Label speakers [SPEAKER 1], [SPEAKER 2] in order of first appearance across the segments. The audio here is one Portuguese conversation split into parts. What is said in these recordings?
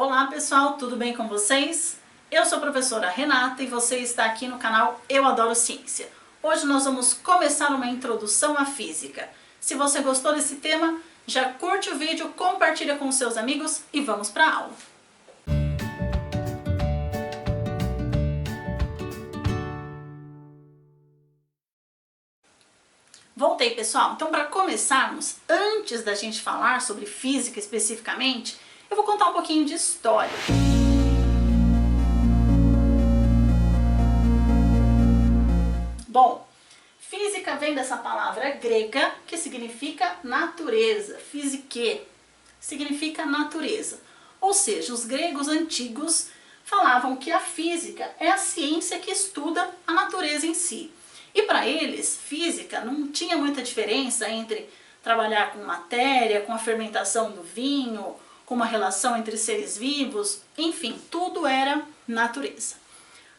[SPEAKER 1] Olá pessoal, tudo bem com vocês? Eu sou a professora Renata e você está aqui no canal Eu Adoro Ciência. Hoje nós vamos começar uma introdução à física. Se você gostou desse tema, já curte o vídeo, compartilha com seus amigos e vamos para a aula. Voltei pessoal, então para começarmos, antes da gente falar sobre física especificamente, eu vou contar um pouquinho de história. Bom, física vem dessa palavra grega que significa natureza, physique, significa natureza. Ou seja, os gregos antigos falavam que a física é a ciência que estuda a natureza em si. E para eles, física não tinha muita diferença entre trabalhar com matéria, com a fermentação do vinho, com uma relação entre seres vivos, enfim, tudo era natureza.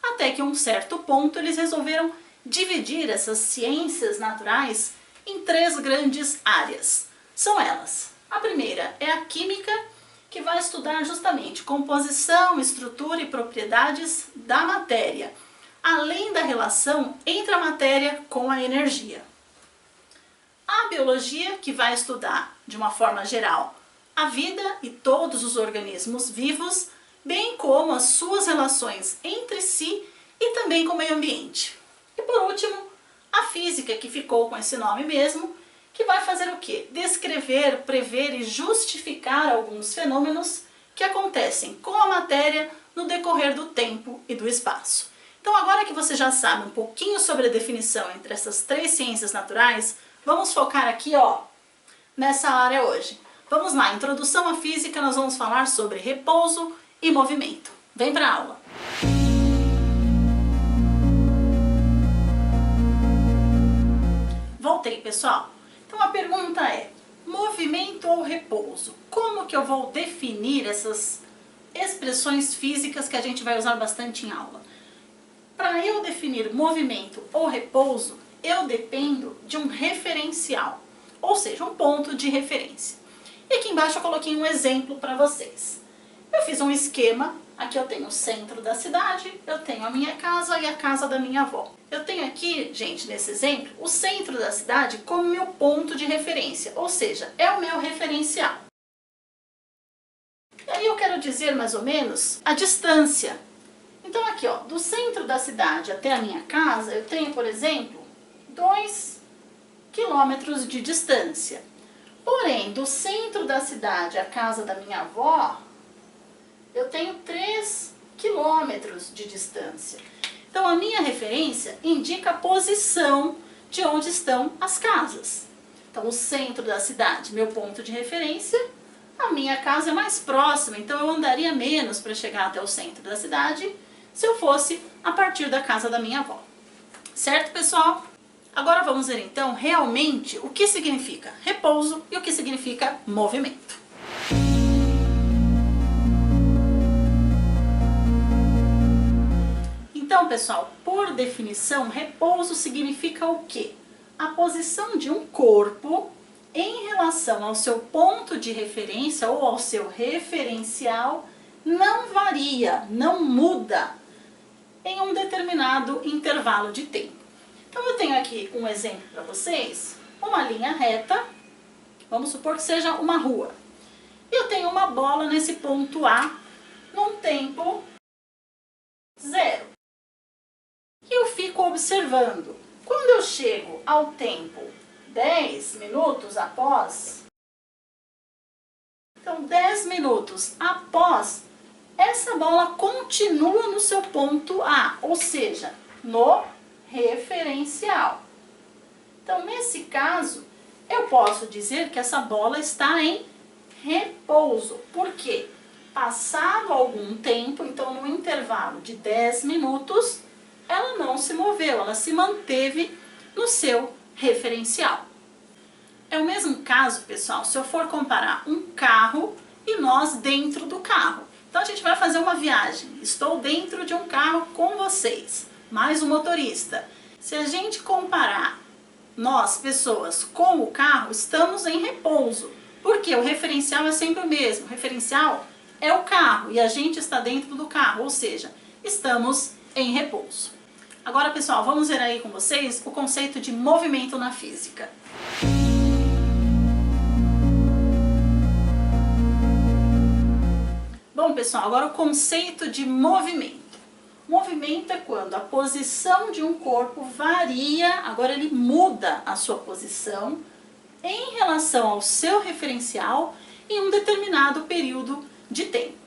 [SPEAKER 1] Até que a um certo ponto eles resolveram dividir essas ciências naturais em três grandes áreas. São elas. A primeira é a química, que vai estudar justamente composição, estrutura e propriedades da matéria, além da relação entre a matéria com a energia. A biologia, que vai estudar, de uma forma geral, a vida e todos os organismos vivos, bem como as suas relações entre si e também com o meio ambiente. E por último, a física, que ficou com esse nome mesmo, que vai fazer o quê? Descrever, prever e justificar alguns fenômenos que acontecem com a matéria no decorrer do tempo e do espaço. Então agora que você já sabe um pouquinho sobre a definição entre essas três ciências naturais, vamos focar aqui, nessa área hoje. Vamos lá, introdução à física, nós vamos falar sobre repouso e movimento. Vem para a aula! Voltei, pessoal. Então a pergunta é, movimento ou repouso? Como que eu vou definir essas expressões físicas que a gente vai usar bastante em aula? Para eu definir movimento ou repouso, eu dependo de um referencial, ou seja, um ponto de referência. E aqui embaixo eu coloquei um exemplo para vocês. Eu fiz um esquema, aqui eu tenho o centro da cidade, eu tenho a minha casa e a casa da minha avó. Eu tenho aqui, gente, nesse exemplo, o centro da cidade como meu ponto de referência, ou seja, é o meu referencial. E aí eu quero dizer mais ou menos a distância. Então aqui, do centro da cidade até a minha casa, eu tenho, por exemplo, 2 quilômetros de distância. Porém, do centro da cidade à casa da minha avó, eu tenho 3 quilômetros de distância. Então a minha referência indica a posição de onde estão as casas. Então o centro da cidade, meu ponto de referência, a minha casa é mais próxima, então eu andaria menos para chegar até o centro da cidade se eu fosse a partir da casa da minha avó. Certo, pessoal? Agora vamos ver então realmente o que significa repouso e o que significa movimento. Então, pessoal, por definição, repouso significa o quê? A posição de um corpo em relação ao seu ponto de referência ou ao seu referencial não varia, não muda em um determinado intervalo de tempo. Então eu tenho aqui um exemplo para vocês, uma linha reta, vamos supor que seja uma rua. Eu tenho uma bola nesse ponto A, num tempo 0. E eu fico observando. Quando eu chego ao tempo 10 minutos após, então 10 minutos após, essa bola continua no seu ponto A, ou seja, no referencial. Então, nesse caso, eu posso dizer que essa bola está em repouso. Por quê? Passado algum tempo, então no intervalo de 10 minutos, ela não se moveu, ela se manteve no seu referencial. É o mesmo caso, pessoal, se eu for comparar um carro e nós dentro do carro. Então a gente vai fazer uma viagem, estou dentro de um carro com vocês, mais um motorista. Se a gente comparar nós, pessoas, com o carro, estamos em repouso, porque o referencial é sempre o mesmo. O referencial é o carro e a gente está dentro do carro, ou seja, estamos em repouso. Agora, pessoal, vamos ver aí com vocês o conceito de movimento na física. Bom, pessoal, agora o conceito de movimento. Movimento é quando a posição de um corpo varia, agora ele muda a sua posição em relação ao seu referencial em um determinado período de tempo.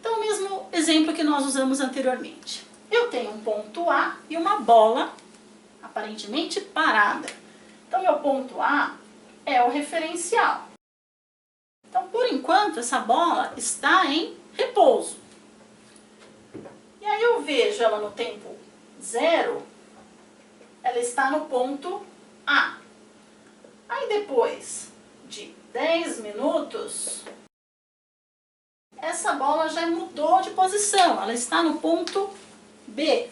[SPEAKER 1] Então, o mesmo exemplo que nós usamos anteriormente. Eu tenho um ponto A e uma bola aparentemente parada. Então, meu ponto A é o referencial. Então, por enquanto, essa bola está em repouso. E aí eu vejo ela no tempo 0, ela está no ponto A. Aí depois de 10 minutos, essa bola já mudou de posição, ela está no ponto B.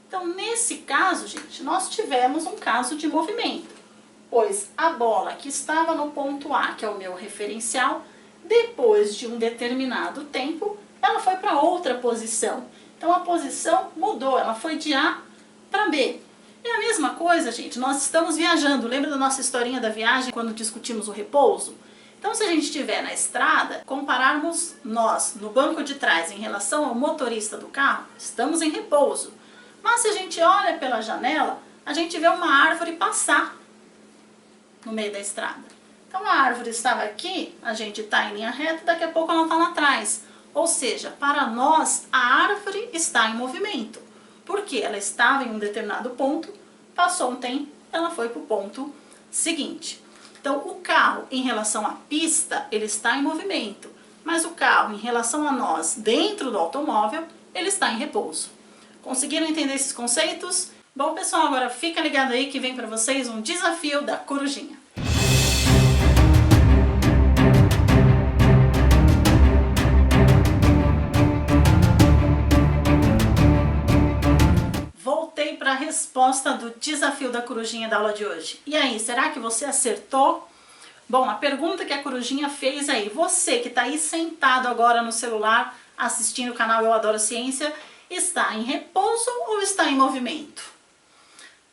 [SPEAKER 1] Então, nesse caso, gente, nós tivemos um caso de movimento, pois a bola que estava no ponto A, que é o meu referencial, depois de um determinado tempo, ela foi para outra posição. Então, a posição mudou, ela foi de A para B. É a mesma coisa, gente, nós estamos viajando. Lembra da nossa historinha da viagem quando discutimos o repouso? Então, se a gente estiver na estrada, compararmos nós no banco de trás em relação ao motorista do carro, estamos em repouso. Mas se a gente olha pela janela, a gente vê uma árvore passar no meio da estrada. Então, a árvore estava aqui, a gente está em linha reta, daqui a pouco ela está lá atrás. Ou seja, para nós, a árvore está em movimento. Porque ela estava em um determinado ponto, passou um tempo, ela foi para o ponto seguinte. Então, o carro em relação à pista, ele está em movimento, mas o carro em relação a nós, dentro do automóvel, ele está em repouso. Conseguiram entender esses conceitos? Bom, pessoal, agora fica ligado aí que vem para vocês um desafio da Corujinha. Para a resposta do desafio da Corujinha da aula de hoje. E aí, será que você acertou? Bom, a pergunta que a Corujinha fez aí, você que está aí sentado agora no celular assistindo o canal Eu Adoro Ciência, está em repouso ou está em movimento?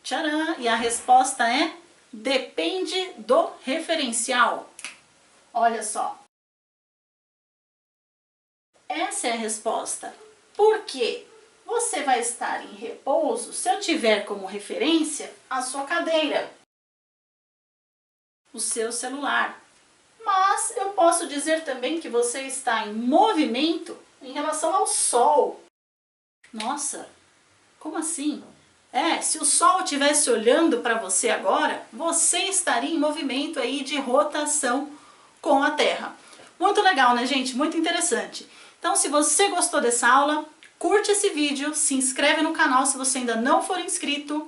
[SPEAKER 1] Tcharam! E a resposta é: depende do referencial. Olha só. Essa é a resposta. Por quê? Você vai estar em repouso se eu tiver como referência a sua cadeira, o seu celular. Mas eu posso dizer também que você está em movimento em relação ao sol. Nossa, como assim? Se o sol estivesse olhando para você agora, você estaria em movimento aí de rotação com a Terra. Muito legal, né, gente? Muito interessante. Então, se você gostou dessa aula, curte esse vídeo, se inscreve no canal se você ainda não for inscrito.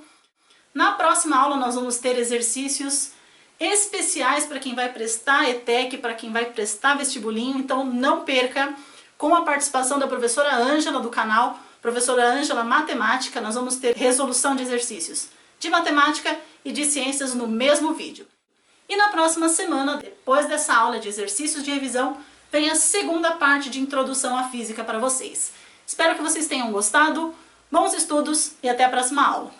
[SPEAKER 1] Na próxima aula nós vamos ter exercícios especiais para quem vai prestar ETEC, para quem vai prestar vestibulinho, então não perca, com a participação da professora Ângela do canal, professora Ângela Matemática, nós vamos ter resolução de exercícios de matemática e de ciências no mesmo vídeo. E na próxima semana, depois dessa aula de exercícios de revisão, vem a segunda parte de introdução à física para vocês. Espero que vocês tenham gostado, bons estudos e até a próxima aula!